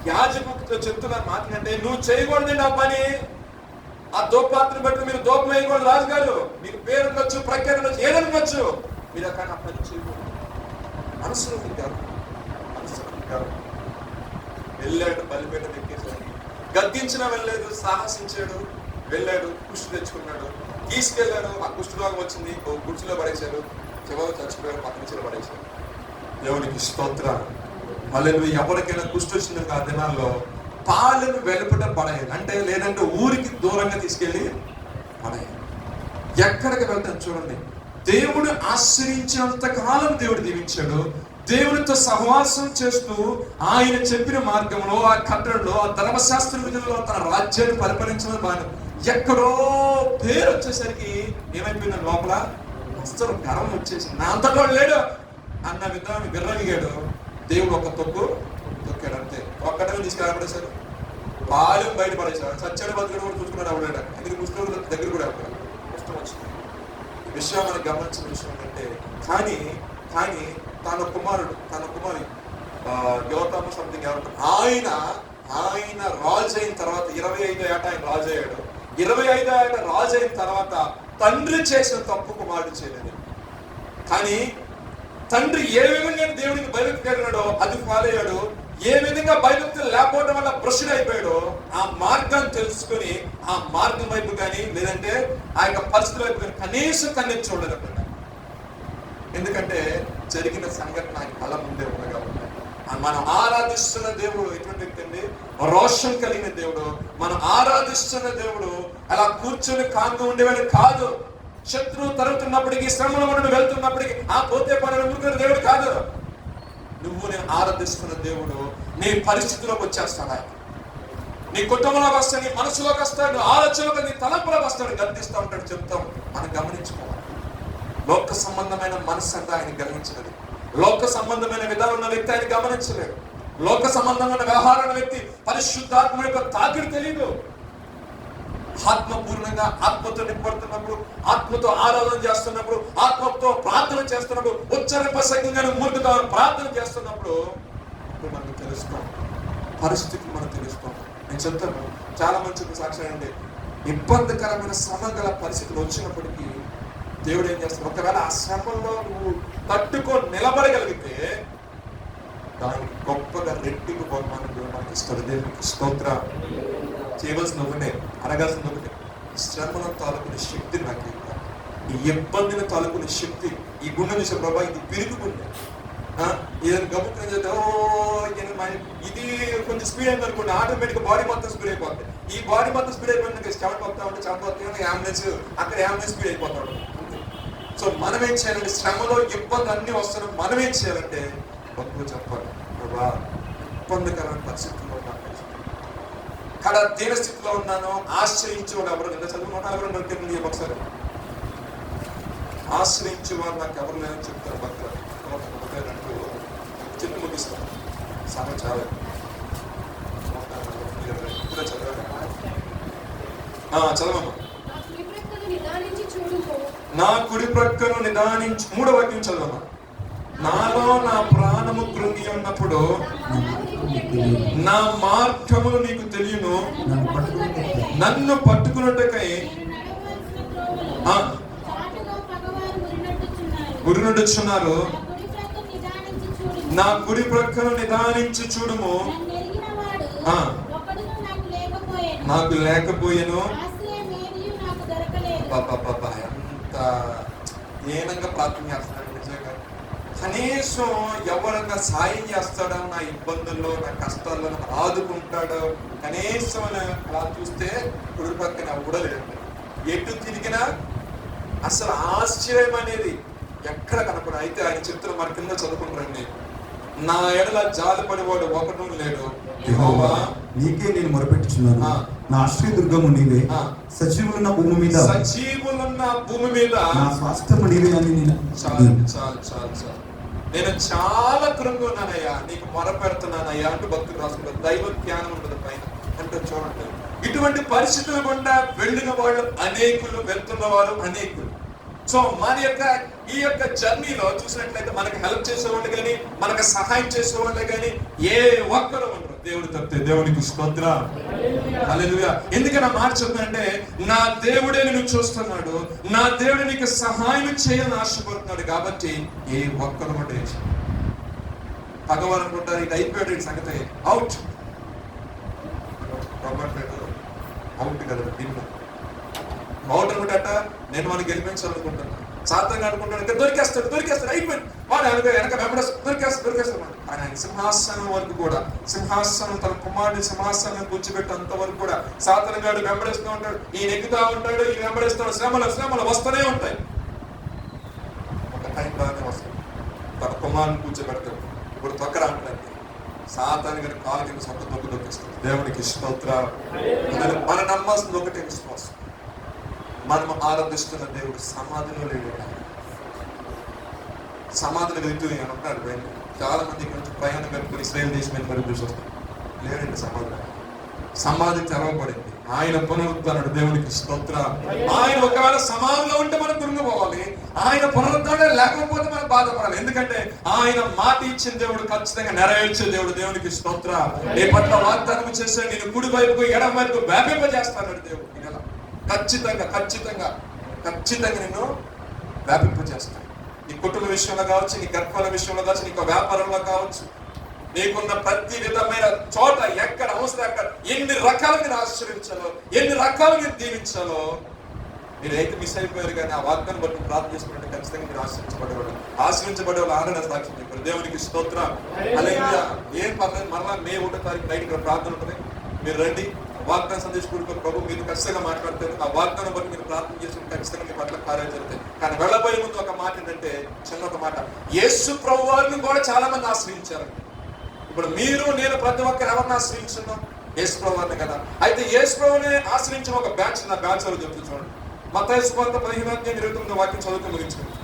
యాజకుడితో చెప్తున్నారు మాట్లాడంటే నువ్వు చేయకూడదు నా పని. ఆ దోపాత్రను బట్టి మీరు దోపం వేయకూడదు. రాజుగారు మీకు పేరు ఉండొచ్చు, ప్రఖ్యాతి ఉండొచ్చు, ఏదైనా ఉండొచ్చు, మీరు అక్కడ ఆ పని చేయకూడదు. మనసులో తింటారు. వెళ్ళాడు, బలిపేట ఎక్కేసాడు, గద్దించినా వెళ్ళలేదు, సాహసించాడు, వెళ్ళాడు, కుష్టి తెచ్చుకున్నాడు, తీసుకెళ్ళాడు. ఆ కుష్ఠరోగం వచ్చింది, గుడిచిలో పడేశాడు, చివరి చచ్చిపోయాడు, పక్కన చీర పడేశాడు. దేవునికి స్తోత్రం. మళ్ళీ నువ్వు ఎవరికైనా కుష్టి వచ్చింది ఆ దినాల్లో పాలను వెలుపట పడేయాలి, అంటే లేదంటే ఊరికి దూరంగా తీసుకెళ్ళి పడేయాలి. ఎక్కడికి వెళ్తాను చూడండి. దేవుడు ఆశ్రయించినంత కాలం దేవుడు దీవించాడు. దేవునితో సహవాసం చేస్తూ ఆయన చెప్పిన మార్గంలో, ఆ కట్టడంలో, ఆ ధర్మశాస్త్ర విధుల్లో తన రాజ్యాన్ని పరిపాలించడం బాగా. ఎక్కడో పేరు వచ్చేసరికి ఏమైపోయింది లోపల అసలు గర్వం వచ్చేసి నా అంతటా లేడు అన్న విధానం విర్రవిగాడు. దేవుడు ఒక తొక్కాడు అంతే. ఒక్కటే తీసుకెళ్ళబడేశారు, పాలు బయటపడేశారు. సత్యాడు బతుకుడు కూడా చూసుకున్నాడు అవడాడు. ఎందుకు పుస్తకం దగ్గర కూడా పుస్తకం వచ్చింది. ఈ విషయం మనకు గమనించిన విషయం ఏంటంటే కానీ తన కుమారుడు యోతాము సంథింగ్ ఎవరు ఆయన రాజు అయిన తర్వాత 25 ఏట ఆయన రాజు అయ్యాడు. 25 ఏట రాజు అయిన తర్వాత తండ్రి చేసిన తప్పు కుమారుడు చేయలేదు. కానీ తండ్రి ఏ విధంగా దేవుడికి భయభక్తి కలిగినాడో అది ఫాలో అయ్యాడు. ఏ విధంగా భయభక్తి లేకపోవడం వల్ల భ్రష్టుడు అయిపోయాడో ఆ మార్గాన్ని తెలుసుకుని ఆ మార్గం వైపు కానీ లేదంటే ఆ యొక్క పరిస్థితుల వైపు కానీ కనీసం కన్నెత్తి చూడలేదు. ఎందుకంటే జరిగిన సంఘటన ఆయన కళ్ళ ముందే ఉంది కాబట్టి. మనం ఆరాధిస్తున్న దేవుడు ఎటువంటి వ్యక్తి అండి? రోషం కలిగిన దేవుడు. మనం ఆరాధిస్తున్న దేవుడు అలా కూర్చొని కాంగా ఉండేవాడు కాదు. శత్రువు తరుగుతున్నప్పటికీ, శ్రమలో మనం వెళ్తున్నప్పటికీ ఆ పోతే పనులు ఊరుకునే దేవుడు కాదు. నువ్వు నేను ఆరాధిస్తున్న దేవుడు నీ పరిస్థితిలోకి వచ్చేస్తాడు. ఆయన నీ కుటుంబంలోకి వస్తాడు, నీ మనసులోకి వస్తాడు, ఆలోచనలోకి, నీ తలంపులోకి వస్తాడు, గర్దిస్తూ ఉంటాడు. చెప్తాం మనం గమనించుకోవాలి. లోక సంబంధమైన మనసు అంతా ఆయన గ్రహించినది. లోక సంబంధమైన విధానం ఉన్న వ్యక్తి ఆయన గమనించలేడు. లోక సంబంధమైన వ్యవహారాల వ్యక్తి పరిశుద్ధాత్మ యొక్క తాకిడి తెలియదు. ఆత్మపూర్ణంగా ఆత్మతో నింపడుతున్నప్పుడు, ఆత్మతో ఆరాధన చేస్తున్నప్పుడు, ఆత్మతో ప్రార్థన చేస్తున్నప్పుడు, ఉచ్చరింపసంగా మూర్ఖతో ప్రార్థన చేస్తున్నప్పుడు మనకు తెలుస్తాం, పరిస్థితులు మనకు తెలుస్తాం. నేను చెప్తాను, చాలా మంచి సాక్ష్యం అండి. ఇబ్బందికరమైన శ్రమ గల పరిస్థితులు వచ్చినప్పటికీ దేవుడు ఏం చేస్తాడు, ఒకవేళ ఆ శ్రమంలో నువ్వు తట్టుకో నిలబడగలిగితే దానికి గొప్పగా రెట్టింపు బహుమానం దేవుడు మనకి ఇస్తాడు. దేవునికి స్తోత్ర. చేయవలసిన ఒకటే, అడగాల్సిన ఒకటే, శ్రమను తాలూకునే శక్తి నాకు ఇవ్వాలి. ఈ ఇబ్బందిని తాలూకునే శక్తి. ఈ గుండె చూసే ప్రభా, ఇది పిరుగుకుండే ఏదైనా గబుక్కుని చేస్తే ఇది కొంచెం స్పీడ్ అయింది అనుకోండి, ఆటోమేటిక్ బాడీ మొత్తం స్పీడ్ అయిపోతుంది. ఈ బాడీ మొత్తం స్పీడ్ అయిపోయింది, చెమట పోతా ఉంటే అంబులెన్స్ అక్కడ అంబులెన్స్ స్పీడ్ అయిపోతాడు. సో మనం ఏం చేయాలంటే, శ్రమలో ఇబ్బంది అన్ని వస్తున్నాం, మనం ఏం చేయాలంటే భక్తులు చెప్పాలి, ప్రభా ఇబ్బందికరమైన పరిస్థితుల్లో ఉన్నాను, ఇక్కడ దీన స్థితిలో ఉన్నాను, ఆశ్రయించేవాడు ఎవరు లేదా చదువుకుంటా ఎవరు నడిపింది ఒకసారి ఆశ్రయించేవాడు నాకు ఎవరు లేదని చెప్తారు భక్తులు. చెప్పి ముగిస్తాను, సమయం చాలా చదవమ్మా. నా కుడి ప్రక్కను నిదానించి, 3వ వాక్యం చదవమ్మా. నాలో నా ప్రాణము కృంగి ఉన్నప్పుడు నా మార్గములు నీకు తెలియను, నన్ను పట్టుకున్నట్టుకై గురినొచ్చున్నారు. నా కుడి ప్రక్కను నిదానించి చూడుము, నాకు లేకపోయాను. ఎంత ఏనంగా ప్రార్థన చేస్తున్నాడు నిజంగా. కనీసం ఎవరన్నా సాయం చేస్తాడో, నా ఇబ్బందుల్లో నా కష్టాల్లో నన్ను ఆదుకుంటాడో కనీసం అలా చూస్తే కుడి పక్కన ఊడలేదు. ఎటు తిరిగినా అసలు ఆశ్చర్యం అనేది ఎక్కడ కనపడ. అయితే ఆయన చెప్తున్న మన కింద చదువుకుంటారండి, నా ఎడల జాలి పడేవాడు ఒకడు లేడు, యెహోవా నీకే నేను మొరపెట్టుచున్నాను, నా ఆశ్రయదుర్గము నీవే, సజీవులున్న భూమి మీద నా స్వాస్థ్యము నీవే అని నేను. చాలు చాలు చాలు చాలు, నేను చాలా కృంగున్నానయ్యా, నీకు మొరపెడుతున్నానయ్యా అంటూ భక్తులు రాసుకుంటారు. దైవ జ్ఞానం ఉంటుంది పైన అంటే చూడండి. ఇటువంటి పరిస్థితులు గుండా వెళ్ళిన వాళ్ళు అనేకులు, వెళ్తున్న వారు అనేకులు. సో మన యొక్క ఈ యొక్క జర్నీలో చూసినట్లయితే మనకు హెల్ప్ చేసేవాళ్ళు కానీ, మనకు సహాయం చేసేవాళ్ళు కానీ ఏ ఒక్కరు ఉండరు దేవుడు తప్పితే. దేవునికి స్తోత్రం, హల్లెలూయా. ఎందుకని మాట చెప్తానంటే, నా దేవుడే నిన్ను చూస్తున్నాడు, నా దేవుడు నీకు సహాయం చేయాలని ఆశపడుతున్నాడు. కాబట్టి ఏ ఒక్కరు కూడా భగవాన్ అనుకుంటారు, ఇది అయిపోయాడు, ఈ సంగతి అవుట్ అవుట్ కదా దీంట్లో అవుట్ అనుకుంటాట. నేను మనకి గెలిపించాలనుకుంటున్నాను, సాతంగా అనుకుంటాను, ఇంకా దొరికేస్తాడు అయిపోయింది, వాడు వెనక దొరికేస్తాడు. ఆయన సింహాసనం వరకు కూడా, సింహాసనం తన కుమారుని సింహాసనం కూర్చోబెట్టేంత వరకు కూడా సాతానుగాడు వెంబడిస్తూ ఉంటాడు. ఈయన ఎక్కుతా ఉంటాడు, ఈయన వెంబడిస్తాడు. శ్రమలు వస్తూనే ఉంటాయి. ఒక టైం రానే వస్తాయి. తన కుమారుని కూర్చోబెడతాడు. ఇప్పుడు తొక్కరా అంటాడు, సాతాను గారి కాలు కింద సొంత దొక్కిస్తాడు. దేవునికి స్తోత్రం. మన నమ్మాల్సింది ఒకటే, విశ్వాసం. మనం ఆరాధిస్తున్న దేవుడు సమాధిలో లేడు. సమాధిలో వెళ్తూ అని అంటాడు. చాలా మంది ఇక్కడ నుంచి ప్రయాణం కలుపుకొని ఇస్రాయేల్ దేశం మీద మరి చూసి వస్తాడు. లేడండి సమాధి. సమాధి తెరవబడింది. ఆయన పునరుద్ధరణడు. దేవునికి స్తోత్రం. ఆయన ఒకవేళ సమాధిలో ఉంటే మనం కృంగిపోవాలి, ఆయన పునరుద్ధరణ లేకపోతే మనం బాధపడాలి. ఎందుకంటే ఆయన మాట ఇచ్చిన దేవుడు ఖచ్చితంగా నెరవేర్చే దేవుడు. దేవునికి స్తోత్రం. నీ పట్ల వాగ్దానం చేస్తే నేను కుడి వైపుకు ఎడమ వైపుకు వ్యాపింపజేస్తాడు దేవుడు. ఖచ్చితంగా నిన్ను వ్యాపింపజేస్తాడు. నీ కుటుంబ విషయంలో కావచ్చు, నీ గర్భాల విషయంలో కావచ్చు, నీకు వ్యాపారంలో కావచ్చు, నీకున్న ప్రతి విధమైన చోట ఎక్కడ అవసరం అక్కడ ఎన్ని రకాలు మీరు ఆశ్రయించాలో, ఎన్ని రకాలు మీరు దీవించాలో. మీరు అయితే మిస్ అయిపోయారు, కానీ ఆ వాగ్దానం బట్టి ప్రార్థన చేసుకుంటే ఖచ్చితంగా మీరు ఆశ్రయించబడేవాళ్ళు ఆనంద సాక్ష్యం చెప్పారు. దేవునికి స్తోత్రం. హల్లెలూయా. ఏం పర్లేదు, మరలా మే 1వ తారీఖు నైట్ ఇక్కడ ప్రార్థన ఉంటుంది. మీరు రండి. వాగ్దానం సందేశం కూడుకొని ప్రభు మీరు ఖచ్చితంగా మాట్లాడతారు. ఆ వాగ్దానం బట్టి మీరు ప్రార్థన చేసుకుని ఖచ్చితంగా మీ పట్ల కార్యాలు జరుగుతాయి. కానీ వెళ్ళబోయే ముందు ఒక మాట ఏంటంటే, చిన్న ఒక మాట, యేసు ప్రభు వారిని కూడా చాలా మంది ఆశ్రయించారు. ఇప్పుడు మీరు నేను ప్రతి ఒక్కరు ఎవరిని ఆశ్రయించున్నాం? యేసు ప్రభు వారిని కదా. అయితే యేసు ప్రభుని ఆశ్రయించిన ఒక బ్యాచ్, నా బ్యాచ్ ఎవరు చెప్తూ చూడండి. మత్తయి సువార్త 15వ అధ్యాయం 29వ వాక్యం చదువుతూ ముగించుకోండి.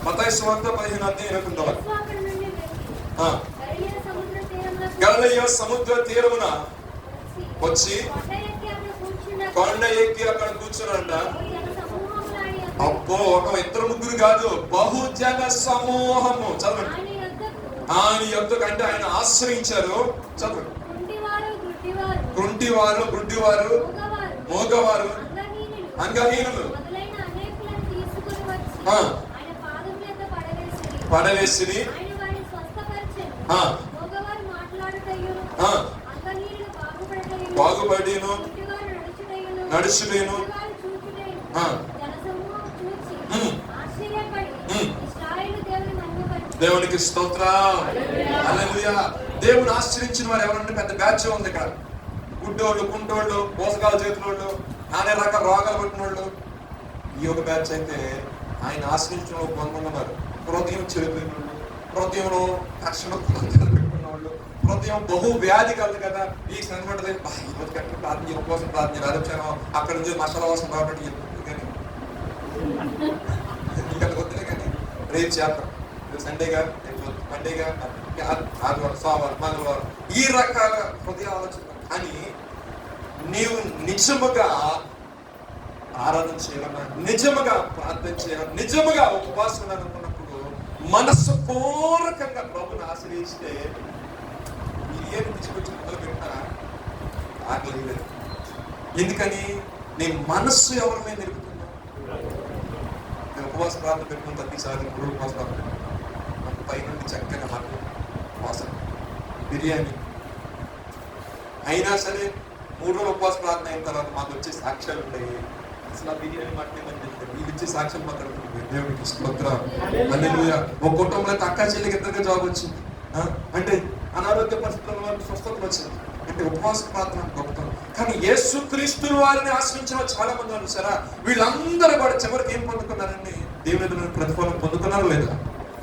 మత్తయి సువార్త 15:21. యేసు అక్కడి నుండి వెళ్ళి ఆ, గలిలయ సముద్ర తీరమున గలిలయ సముద్ర తీరమున వచ్చి కొండ ఎక్కి అక్కడ కూర్చున్నాడంట. అబ్బో, ఒక ఇద్దరు ముగ్గురు కాదు, బహుజన సమూహము. చదవండి. ఆయన యొద్దకు అంటే ఆయన ఆశ్రయించారు. చదవండి. కుంటివారు, గుడ్డివారు, మోగవారు, అంగహీనులు పడవేసి బాగుపడిను నడుచులేను. దేవునికి స్తోత్రం. హల్లెలూయా. దేవుని ఆశ్రయించిన వారు ఎవరంటే పెద్ద బ్యాచ్ ఉంది ఇక్కడ. గుడ్డోళ్ళు, కుంటోళ్ళు, మోసగాల చేతులోళ్ళు, అనే రకాల రోగాలు పట్టినోళ్ళు. ఈ ఒక బ్యాచ్ అయితే ఆయన ఆశ్రయించిన వాళ్ళు కొంతమంది ఉన్నారు. హృదయం చెడిపోయిన వాళ్ళు, హృదయంలో కర్షణ పెట్టుకున్న వాళ్ళు, హృదయం బహు వ్యాధి కలదు కదా. ఈ కనబడదు ప్రార్థన కోసం ప్రార్థన ఆలోచన అక్కడ నుంచి మసాలా వాసన కాబట్టి కానీ ఇక్కడ వద్దులే. కానీ రేపు చేద్దాం, సండేగా, మండేగా, ఆదివారం, సోమవారం, మంగళవారం, ఈ రకాల హృదయ ఆలోచన. కానీ నీవు నిజముగా ఆరాధన చేయాలన్నా, నిజముగా ప్రార్థన చేయాలన్నా, నిజముగా ఉపవాసం అనుకున్నప్పుడు మనస్సు పూర్వకంగా ప్రభుని ఆశ్రయిస్తే ఏమి తీసుకొచ్చి మొదలు పెట్టినా ఆకలి లేదు. ఎందుకని నీ మనస్సు ఎవరి మీద నిలుపుతున్నా. నేను ఉపవాస ప్రార్థన పెట్టుకున్న ప్రతిసారి ఉపవాస ప్రార్థన పైనుండి చక్కగా మాకు వాసన బిర్యానీ అయినా సరే 3 రోజులు ఉపవాస ప్రార్థన అయిన తర్వాత మాకు వచ్చే సాక్ష్యాలు ఉంటాయి. అసలు ఆ బిర్యానీ మాట్లాడమని చెప్తారు. వీళ్ళు ఇచ్చే సాక్ష్యం మాట్లాడుతుంది. దేవునికి స్తోత్రం. హల్లెలూయా. ఒక కుటుంబంలో అక్క చెల్లికి ఇద్దరికి జాబ్ వచ్చింది. అంటే అనారోగ్య పరిస్థితుల వరకు స్వస్థతలు వచ్చింది. అంటే ఉపవాస ప్రార్థన గొప్పతనం. కానీ యేసుక్రీస్తు వారిని ఆశ్రయించిన చాలా మంది ఉన్నారు సరే. వీళ్ళందరూ కూడా చివరికి ఏం పొందుకున్నారండి? దేవుని ప్రతిఫలం పొందుకున్నారా లేదా?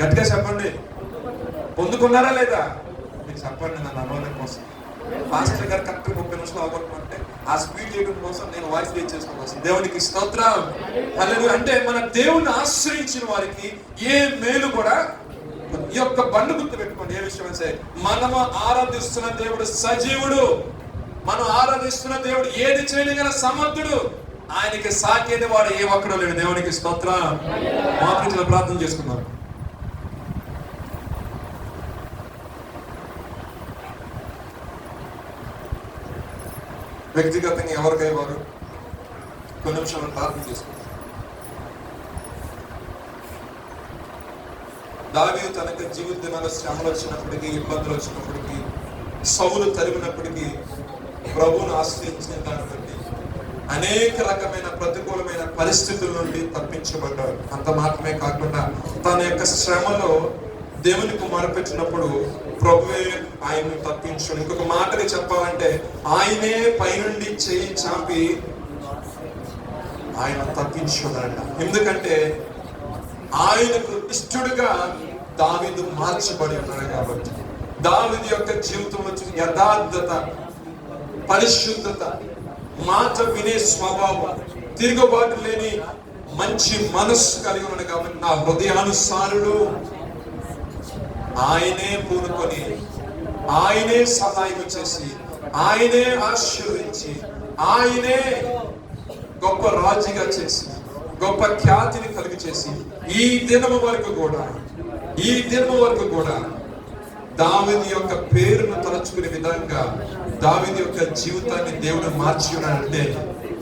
గట్టిగా చెప్పండి. పొందుకున్నారా లేదా? మీరు చెప్పండి. నన్ను అనుమానం కోసం మాస్టర్ గారు కరెక్ట్ 30 నిమిషాలు అవగొట్టమంటే ఆ స్పీడ్ చేయడం కోసం నేను వాయిస్ రేజ్ చేసుకోవాల్సింది. దేవునికి స్తోత్రం. హల్లెలూయా. అంటే మన దేవుని ఆశ్రయించిన వారికి ఏ మేలు కూడా. ఈ యొక్క బండు గుర్తు పెట్టుకోండి. ఏ విషయం అంటే మనము ఆరాధిస్తున్న దేవుడు సజీవుడు. మనం ఆరాధిస్తున్న దేవుడు ఏది చేయగల సమర్థుడు. ఆయనకి సాకేది వాడు ఏ ఒక్కడో లేడు. దేవునికి స్తోత్రం. మా ప్రీతిలో ప్రార్థన చేసుకున్నాం. వ్యక్తిగతంగా ఎవరికై వారు కొన్ని నిమిషాలు ప్రార్థన చేసుకున్నారు. దావీదు తనకు జీవిత దినాల శ్రమలు వచ్చినప్పటికీ, ఇబ్బందులు వచ్చినప్పటికీ, సౌలు తరిమినప్పటికీ ప్రభువును ఆశ్రయించిన దాన్ని బట్టి అనేక రకమైన ప్రతికూలమైన పరిస్థితుల నుండి తప్పించబడ్డాడు. అంత మాత్రమే కాకుండా తన యొక్క శ్రమలో దేవునికి మొరపెట్టినప్పుడు ప్రభువే ఆయన్ని తప్పించాడు. ఇంకొక మాటని చెప్పాలంటే ఆయనే పైనుండి చేయి చాపి ఆయన తప్పించున్నాడు. ఎందుకంటే ఆయనకు ఇష్టడుగా దావీదు మార్చబడి ఉన్నాడు కాబట్టి. దావీదు యొక్క జీవితంలో యథార్థత, పరిశుద్ధత, మాట వినే స్వభావం, తిరుగుబాటు లేని మంచి మనస్సు కలిగి ఉన్నాడు కాబట్టి నా హృదయానుసారుడు ఆయనే పూనుకొని, ఆయనే సహాయం చేసి, ఆయనే ఆశీర్వదించి, ఆయనే గొప్ప రాజుగా చేసి, గొప్ప ఖ్యాతిని కలుగు చేసి ఈ దినము వరకు కూడా దావీదు యొక్క పేరును తలచుకునే విధంగా దావీదు యొక్క జీవితాన్ని దేవుడు మార్చి ఉన్నాడంటే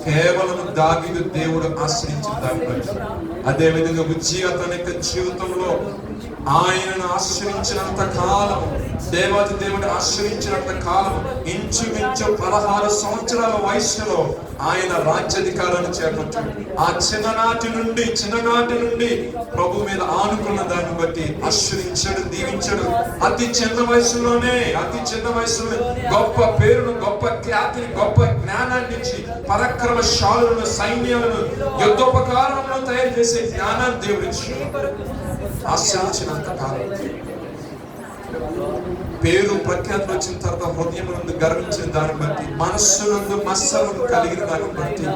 కేవలం దావీదు దేవుడు ఆశ్రయించిన దాన్ని బట్టి. అదే విధంగా ఉజ్జియా తన యొక్క జీవితంలో ఆయనను ఆశ్రయించినంత కాలం, దేవాది దేవుడు ఆశ్రయించినంత కాలం, ఇంచుమించు 16 సంవత్సరాల వయసులో ఆయన రాజ్యాధికారాన్ని చేపట్టాడు. ఆ చిన్ననాటి నుండి ప్రభు మీద ఆనుకున్న దాన్ని బట్టి ఆశ్రయించాడు, దీవించాడు. అతి చిన్న వయసులోనే గొప్ప పేరును, గొప్ప ఖ్యాతిని, గొప్ప జ్ఞానాన్ని ఇచ్చి పరాక్రమశాలులను, సైన్యాలను, యుద్ధోపకరణలను తయారు చేసే జ్ఞానాన్ని దేవుడు ఇచ్చాడు. ఆశ్రయించినంత కాలం పేరు ప్రఖ్యాతులు వచ్చిన తర్వాత హృదయం నుండి గర్వించిన దాన్ని బట్టి, మనస్సు నుండి మత్సరం కలిగిన దాన్ని బట్టి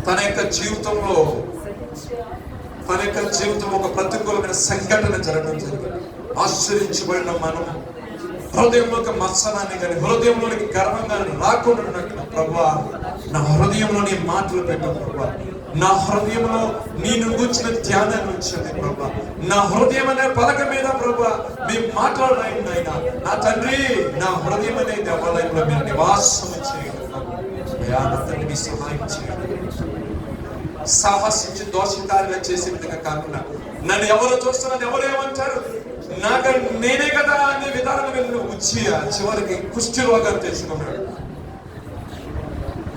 తన యొక్క జీవితంలో తన యొక్క జీవితం ఒక ప్రతికూలమైన సంఘటన జరగడం జరిగింది. ఆశ్చర్యించబడిన మనం హృదయంలోకి మత్సరాన్ని కానీ హృదయంలోనికి గర్వం కానీ రాకుండా ఉన్నట్టు ప్రభువా నా హృదయంలో నీ మాటలు పెట్టు ప్రభువా, నా హృదయంలో నేను కూర్చిన ధ్యానాన్ని ఉంచండి ప్రభా, నా హృదయం అనే పలక మీద ప్రభా మేము మాట్లాడండి ఆయన. నా తండ్రి నా హృదయం అనే దేవాలయంలో మీరు నివాసం చేయండి అయ్యా. నా తండ్రి మీ సహాయం చేయండి. సాహసించి దోషకార్యం చేసే విధంగా కాకుండా నన్ను ఎవరు చూస్తున్నారు, ఎవరు ఏమంటారు, నాకు నేనే కదా అనే విధానం వెళ్ళిన వచ్చి చివరికి కుష్టి రోగం తెచ్చుకున్నాడు.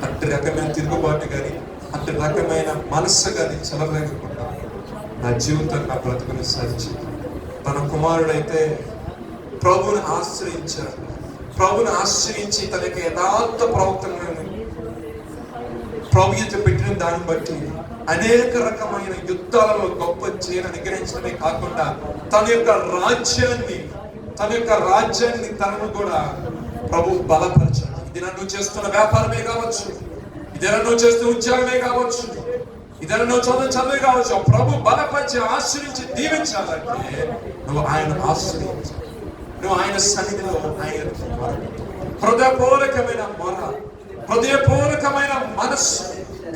అట్టి రకమైన తిరుగుబాటు కానీ అట్టి రకమైన మనస్సు కానీ చెలరేగకుండా నా జీవితం నా బ్రతుకుని సాధించి తన కుమారుడైతే ప్రభువుని ఆశ్రయించాడు. ప్రభుని ఆశ్రయించి తనకి యథార్థ ప్రవర్తనలను ప్రభు ఎత్తి పెట్టిన దాన్ని బట్టి అనేక రకమైన యుద్ధాలలో గొప్ప చేయని అనుగ్రహించడమే కాకుండా తన యొక్క రాజ్యాన్ని తనను కూడా ప్రభు బలపరచాడు. ఇది నన్ను చేస్తున్న వ్యాపారమే కావచ్చు, ఇదేనా నువ్వు చేస్తున్న ఉద్యోగమే కావచ్చు, ఇదేనా నువ్వు చదువే కావచ్చు, ప్రభు బలపరిచి ఆశ్రయించి దీవించాలంటే నువ్వు ఆయన ఆశ్రయించాలి. నువ్వు ఆయన సన్నిధిలో ఆయన హృదయపూర్వకమైన మొర, హృదయపూర్వకమైన మనస్సు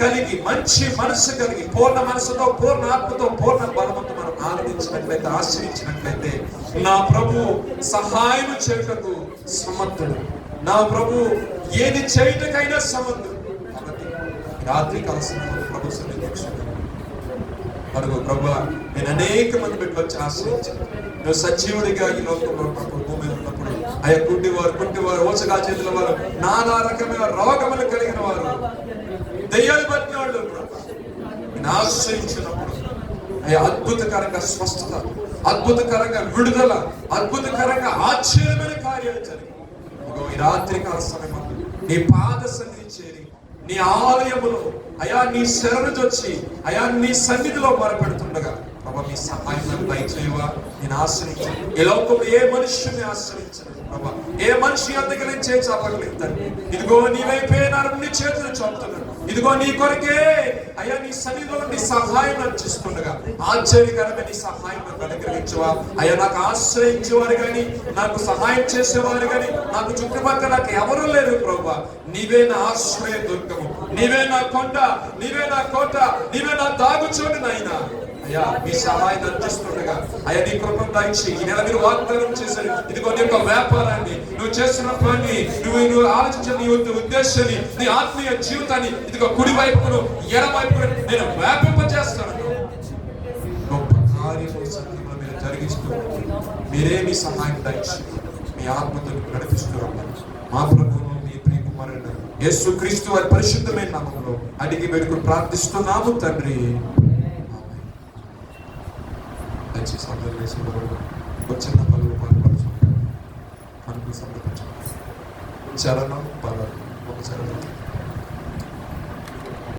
కలిగి, మంచి మనస్సు కలిగి, పూర్ణ మనసుతో, పూర్ణ ఆత్మతో, పూర్ణ బలముతో మనం ఆనందించినట్లయితే, ఆశ్రయించినట్లయితే నా ప్రభు సహాయం చేయుటకు సమర్థుడు. నా ప్రభు ఏది చేయుటకైనా సమర్థుడు. కాబట్టి రాత్రి కాల సమయంలో ప్రభు సన్నిధించు అడుగు ప్రభు, నేను అనేక మంది బిడ్డలు వచ్చి ఆశ్రయించాను. నువ్వు సజీవుడిగా ఈ లోకంలో ఉన్నప్పుడు, భూమి ఉన్నప్పుడు అయ్యా కుంటివారు ఓచగా చేతుల వారు, నానా రకమైన రోగములు కలిగిన వారు, దయ్యాలు పట్టిన వాళ్ళు నేను ఆశ్రయించినప్పుడు అయ్యా అద్భుతకరంగా స్వస్థత, అద్భుతకరంగా విడుదల, అద్భుతకరంగా ఆశ్చర్యమైన కార్యాలు జరిగి ఈ రాత్రి కాల సమయం నీ పాద సన్నిధి చేరి నీ ఆలయములో అయా నీ శరణు వచ్చి అయా నీ సన్నిధిలో మొరపెడుతుండగా ప్రభా మీ సహాయం దయచేయవా. నేను ఆశ్రయించాను. ఈ లోకంలో ఏ మనుష్యుని ఆశ్రయించను ప్రభా, ఏ మనిషి అంతగా నేను చేర్చలేదు తండ్రి. ఇదిగో నీ వైపే నీ చేతులు చూపుతున్నాను. ఇదిగో నీ కొరకే అయ్యా నీ సన్నిధిలో నీ సహాయం అర్చిస్తుండగా ఆశ్చర్యకరమైన నీ సహాయం నాకు అనుగ్రహించవా. అయ్యా నాకు ఆశ్రయించేవారు కానీ, నాకు సహాయం చేసేవారు కానీ, నాకు చుట్టుపక్కల నాకు ఎవరు లేరు ప్రభువా. నీవే నా ఆశ్రయ దుర్గము, నీవే నా కొండ, నీవే నా కోట, నీవే నా దాగుచోటు నాయనా. అయ్యా మీ సహాయం అందిస్తుండగా అయ్యా నీ కృపను దయచేయి. ఈ నెల మీరు వాగ్దానం చేశారు, ఇదిగో నీ యొక్క వ్యాపారాన్ని, నువ్వు చేస్తున్న పని, నువ్వు ఆలోచించిన నీ ఉద్దేశాన్ని, నీ ఆత్మీయ జీవితాన్ని ఇదిగో కుడి వైపును ఎడ వైపును నేను వ్యాపింపజేస్తాను. గొప్ప కార్యము సత్యంలో మీరు జరిగిస్తూ మీరే మీ సహాయం దయచేయి. మీ ఆత్మతో నడిపిస్తూ మా ప్రభువును మీ ప్రియ కుమారుడు యేసుక్రీస్తు వారి పరిశుద్ధమైన నామములో అడిగి వేడుకుని ప్రార్థిస్తున్నాము తండ్రి. దయచేసి అందరూ వేసి వచ్చిన పనులు పాల్పడుచుంటారు. మనకు సమర్పించారు. చరణం పదం ఒక చరణం